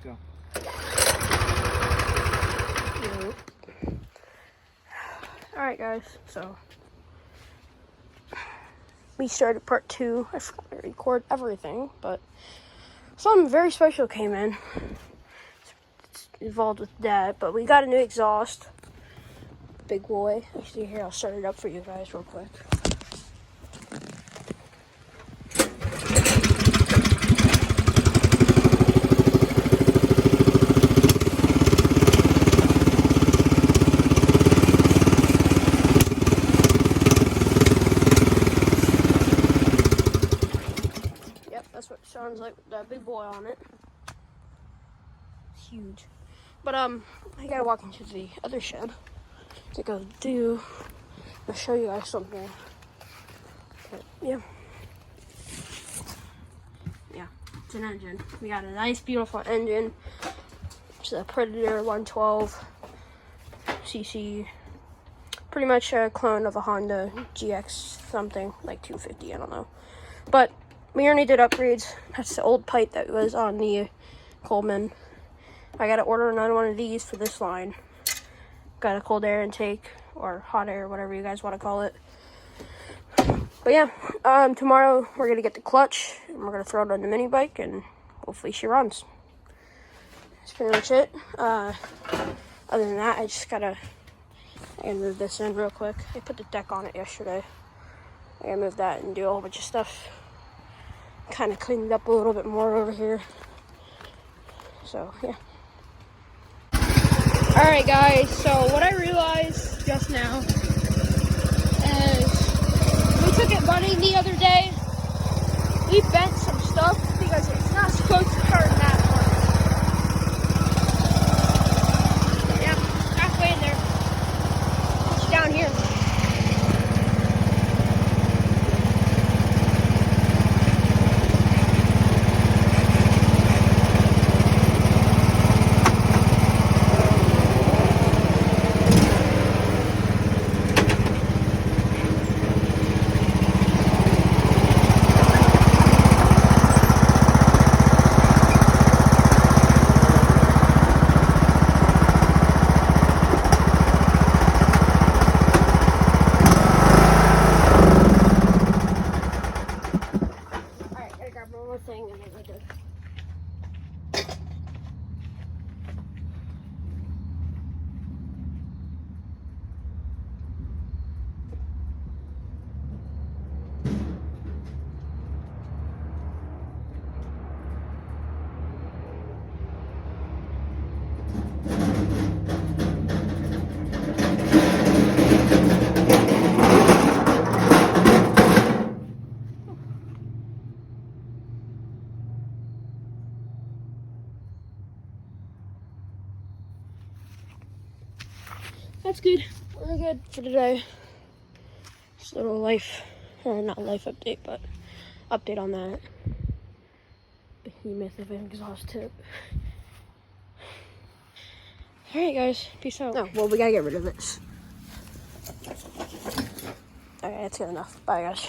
go. Alright guys, so we started part 2. I forgot to record everything, but something very special came in. It's involved with Dad, but we got a new exhaust. Big boy. Actually, here, I'll start it up for you guys real quick. That's what it sounds like with that big boy on it. It's huge. But I gotta walk into the other shed to go do. I'll show you guys something. But yeah, it's an engine. We got a nice, beautiful engine. It's a Predator 112 cc. Pretty much a clone of a Honda GX something, like 250. I don't know, but we already did upgrades. That's the old pipe that was on the Coleman. I gotta order another one of these for this line. Got a cold air intake, or hot air, whatever you guys want to call it. But yeah, tomorrow we're gonna get the clutch, and we're gonna throw it on the mini bike, and hopefully she runs. That's pretty much it. Other than that, I gotta move this in real quick. I put the deck on it yesterday. I gotta move that and do a whole bunch of stuff. Kind of cleaned it up a little bit more over here. So, yeah. Alright guys, so what I realized just now is we took it running the other day. We bent some stuff because it's not supposed to turn that much. Yeah, halfway in there. It's down here. One more thing and then we're good. That's good. We're good for today. Just a little life, or not life update, but update on that. Behemoth of an exhaust tip. Alright guys, peace out. No, well, we gotta get rid of this. Alright, that's good enough. Bye guys.